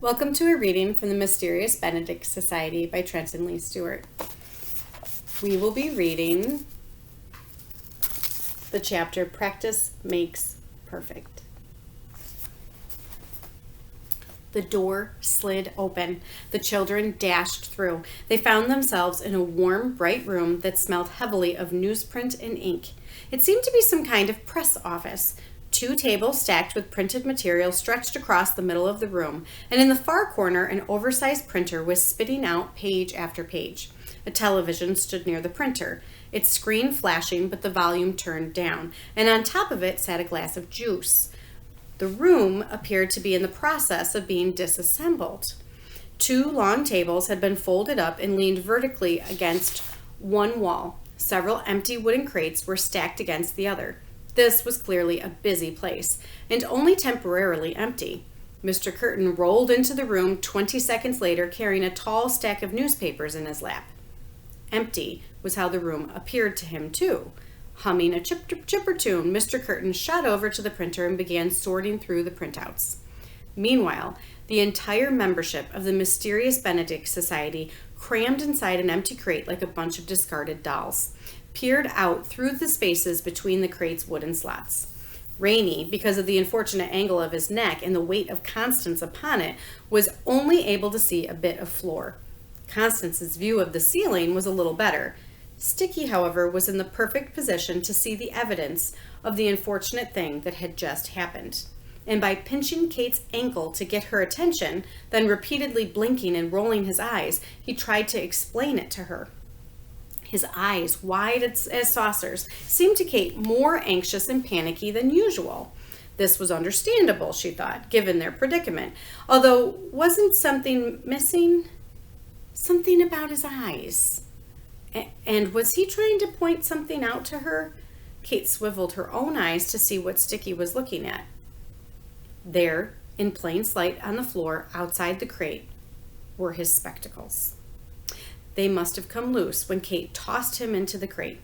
Welcome to a reading from the Mysterious Benedict Society by Trenton Lee Stewart. We will be reading the chapter Practice Makes Perfect. The door slid open. The children dashed through. They found themselves in a warm, bright room that smelled heavily of newsprint and ink. It seemed to be some kind of press office. 2 tables stacked with printed material stretched across the middle of the room, and in the far corner an oversized printer was spitting out page after page. A television stood near the printer, its screen flashing but the volume turned down, and on top of it sat a glass of juice. The room appeared to be in the process of being disassembled. 2 long tables had been folded up and leaned vertically against one wall. Several empty wooden crates were stacked against the other. This was clearly a busy place, and only temporarily empty. Mr. Curtin rolled into the room 20 seconds later carrying a tall stack of newspapers in his lap. Empty was how the room appeared to him, too. Humming a chipper tune, Mr. Curtin shot over to the printer and began sorting through the printouts. Meanwhile, the entire membership of the Mysterious Benedict Society, crammed inside an empty crate like a bunch of discarded dolls, peered out through the spaces between the crate's wooden slats. Rainey, because of the unfortunate angle of his neck and the weight of Constance upon it, was only able to see a bit of floor. Constance's view of the ceiling was a little better. Sticky, however, was in the perfect position to see the evidence of the unfortunate thing that had just happened. And by pinching Kate's ankle to get her attention, then repeatedly blinking and rolling his eyes, he tried to explain it to her. His eyes, wide as saucers, seemed to Kate more anxious and panicky than usual. This was understandable, she thought, given their predicament. Although, wasn't something missing? Something about his eyes. And was he trying to point something out to her? Kate swiveled her own eyes to see what Sticky was looking at. There, in plain sight on the floor outside the crate, were his spectacles. They must have come loose when Kate tossed him into the crate.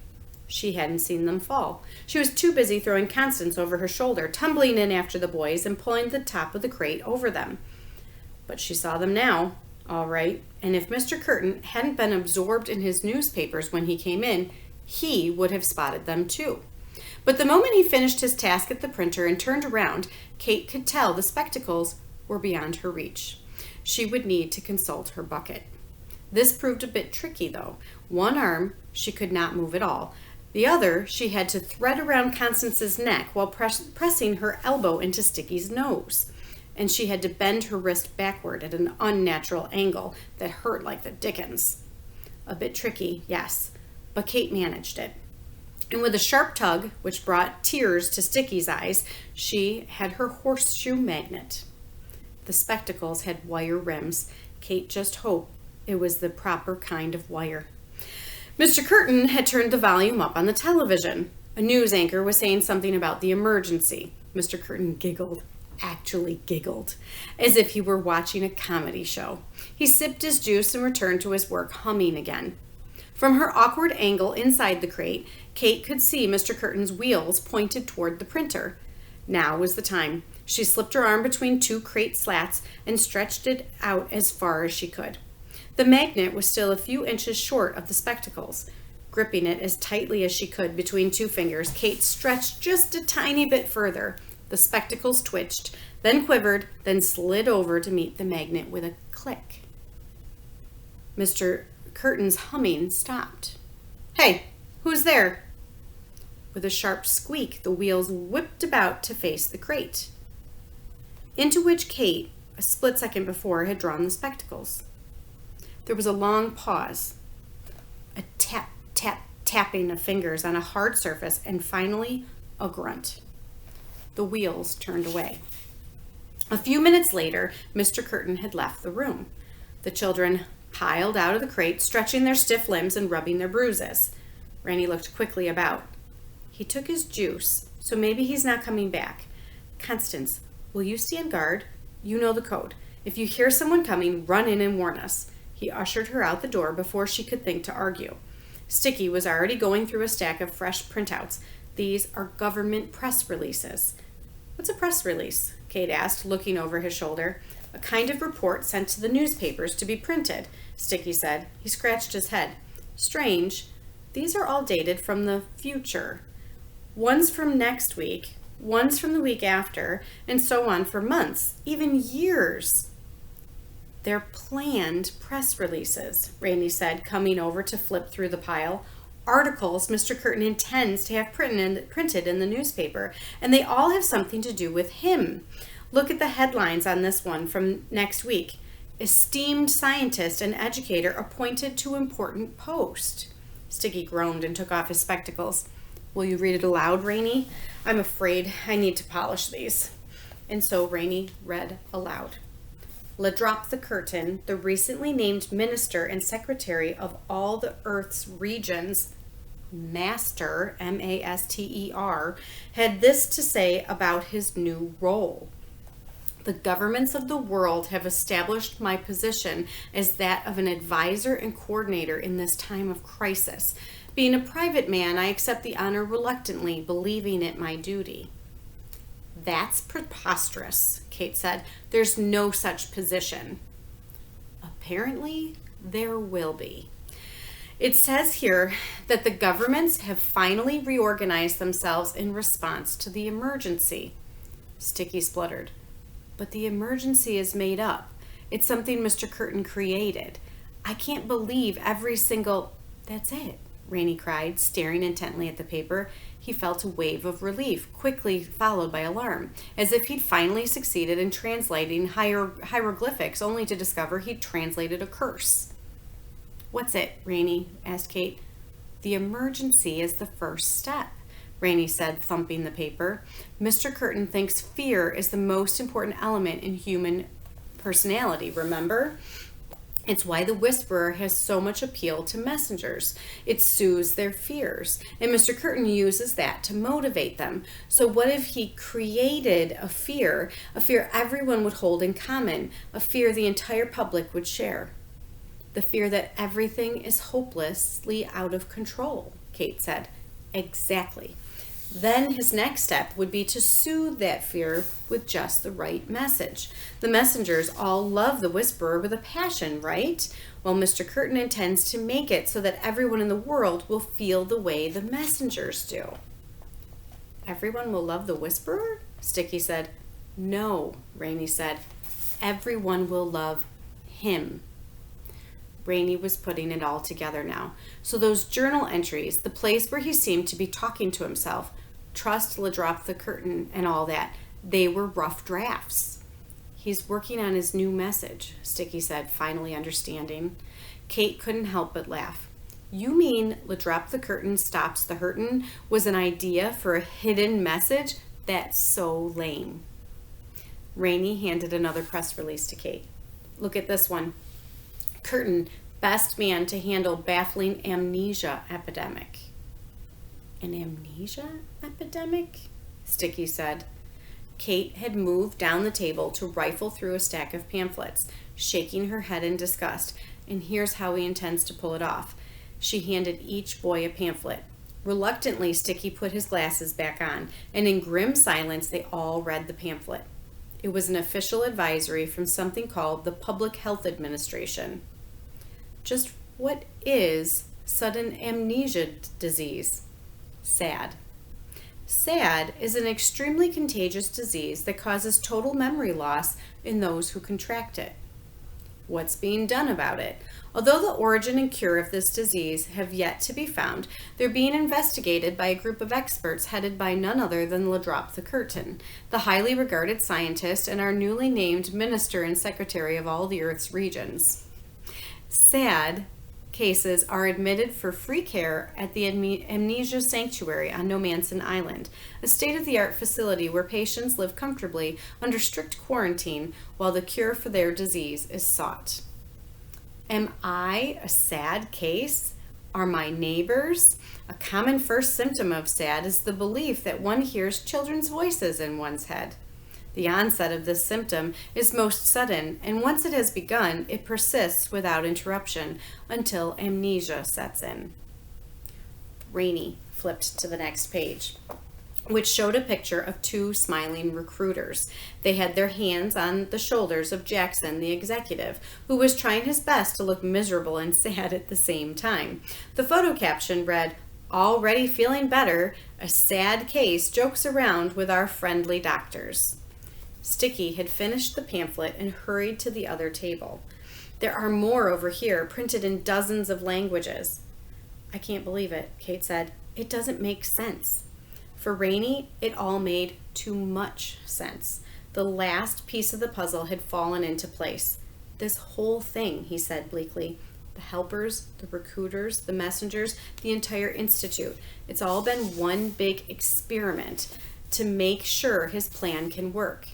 She hadn't seen them fall. She was too busy throwing Constance over her shoulder, tumbling in after the boys, and pulling the top of the crate over them. But she saw them now, all right, and if Mr. Curtin hadn't been absorbed in his newspapers when he came in, he would have spotted them too. But the moment he finished his task at the printer and turned around, Kate could tell the spectacles were beyond her reach. She would need to consult her bucket. This proved a bit tricky, though. One arm she could not move at all. The other she had to thread around Constance's neck while pressing her elbow into Sticky's nose. And she had to bend her wrist backward at an unnatural angle that hurt like the dickens. A bit tricky, yes, but Kate managed it. And with a sharp tug, which brought tears to Sticky's eyes, she had her horseshoe magnet. The spectacles had wire rims. Kate just hoped it was the proper kind of wire. Mr. Curtin had turned the volume up on the television. A news anchor was saying something about the emergency. Mr. Curtin giggled, actually giggled, as if he were watching a comedy show. He sipped his juice and returned to his work, humming again. From her awkward angle inside the crate, Kate could see Mr. Curtin's wheels pointed toward the printer. Now was the time. She slipped her arm between 2 crate slats and stretched it out as far as she could. The magnet was still a few inches short of the spectacles. Gripping it as tightly as she could between 2 fingers, Kate stretched just a tiny bit further. The spectacles twitched, then quivered, then slid over to meet the magnet with a click. Mr. Curtin's humming stopped. "Hey, who's there?" With a sharp squeak, the wheels whipped about to face the crate, into which Kate, a split second before, had drawn the spectacles. There was a long pause, a tap, tap, tapping of fingers on a hard surface, and finally a grunt. The wheels turned away. A few minutes later, Mr. Curtin had left the room. The children piled out of the crate, stretching their stiff limbs and rubbing their bruises. Randy looked quickly about. He took his juice, so maybe he's not coming back. Constance, will you stand guard? You know the code. If you hear someone coming, run in and warn us. He ushered her out the door before she could think to argue. Sticky was already going through a stack of fresh printouts. These are government press releases. What's a press release? Kate asked, looking over his shoulder. A kind of report sent to the newspapers to be printed, Sticky said. He scratched his head. Strange. These are all dated from the future. One's from next week, one's from the week after, and so on for months, even years. They're planned press releases, Rainey said, coming over to flip through the pile. Articles Mr. Curtin intends to have printed in the newspaper, and they all have something to do with him. Look at the headlines on this one from next week. Esteemed scientist and educator appointed to important post. Sticky groaned and took off his spectacles. Will you read it aloud, Rainey? I'm afraid I need to polish these. And so Rainey read aloud. Ladrop the Curtin, the recently named minister and secretary of all the Earth's regions, Master, M-A-S-T-E-R, had this to say about his new role. The governments of the world have established my position as that of an advisor and coordinator in this time of crisis. Being a private man, I accept the honor reluctantly, believing it my duty. That's preposterous, Kate said. There's no such position. Apparently, there will be. It says here that the governments have finally reorganized themselves in response to the emergency. Sticky spluttered. But the emergency is made up. It's something Mr. Curtin created. I can't believe every single... That's it, Rainey cried, staring intently at the paper. He felt a wave of relief, quickly followed by alarm, as if he'd finally succeeded in translating hieroglyphics, only to discover he'd translated a curse. What's it, Rainey? Asked Kate. The emergency is the first step, Rainey said, thumping the paper. Mr. Curtin thinks fear is the most important element in human personality, remember? It's why the whisperer has so much appeal to messengers. It soothes their fears, and Mr. Curtin uses that to motivate them. So what if he created a fear everyone would hold in common, a fear the entire public would share? The fear that everything is hopelessly out of control, Kate said. Exactly. Then his next step would be to soothe that fear with just the right message. The messengers all love the whisperer with a passion, right? Well, Mr. Curtin intends to make it so that everyone in the world will feel the way the messengers do. Everyone will love the whisperer? Sticky said. No, Rainey said. Everyone will love him. Rainey was putting it all together now. So those journal entries, the place where he seemed to be talking to himself, trust Ladrop the Curtin and all that, they were rough drafts. He's working on his new message, Sticky said, finally understanding. Kate couldn't help but laugh. You mean Ladrop the Curtin stops the hurtin' was an idea for a hidden message? That's so lame. Rainey handed another press release to Kate. Look at this one. Curtin, best man to handle baffling amnesia epidemic. An amnesia epidemic? Sticky said. Kate had moved down the table to rifle through a stack of pamphlets, shaking her head in disgust. And here's how he intends to pull it off. She handed each boy a pamphlet. Reluctantly, Sticky put his glasses back on, and in grim silence, they all read the pamphlet. It was an official advisory from something called the Public Health Administration. Just what is sudden amnesia disease? SAD. SAD is an extremely contagious disease that causes total memory loss in those who contract it. What's being done about it? Although the origin and cure of this disease have yet to be found, they're being investigated by a group of experts headed by none other than Ladrop the Curtin, the highly regarded scientist and our newly named minister and secretary of all the Earth's regions. SAD cases are admitted for free care at the Amnesia Sanctuary on Nomanson Island, a state-of-the-art facility where patients live comfortably under strict quarantine while the cure for their disease is sought. Am I a SAD case? Are my neighbors? A common first symptom of SAD is the belief that one hears children's voices in one's head. The onset of this symptom is most sudden, and once it has begun, it persists without interruption until amnesia sets in. Rainey flipped to the next page. which showed a picture of two smiling recruiters. They had their hands on the shoulders of Jackson, the executive, who was trying his best to look miserable and sad at the same time. The photo caption read, "Already feeling better, a sad case jokes around with our friendly doctors." Sticky had finished the pamphlet and hurried to the other table. "There are more over here, printed in dozens of languages." "I can't believe it," Kate said. "It doesn't make sense." For Rainey, it all made too much sense. The last piece of the puzzle had fallen into place. "This whole thing," he said bleakly. "The helpers, the recruiters, the messengers, the entire institute. It's all been one big experiment to make sure his plan can work.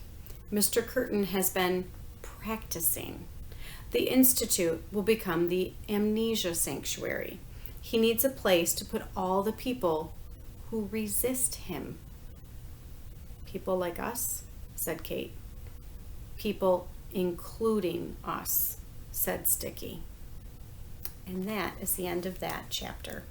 Mr. Curtin has been practicing. The institute will become the amnesia sanctuary. He needs a place to put all the people who resist him." "People like us?" said Kate. "People including us," said Sticky. And that is the end of that chapter.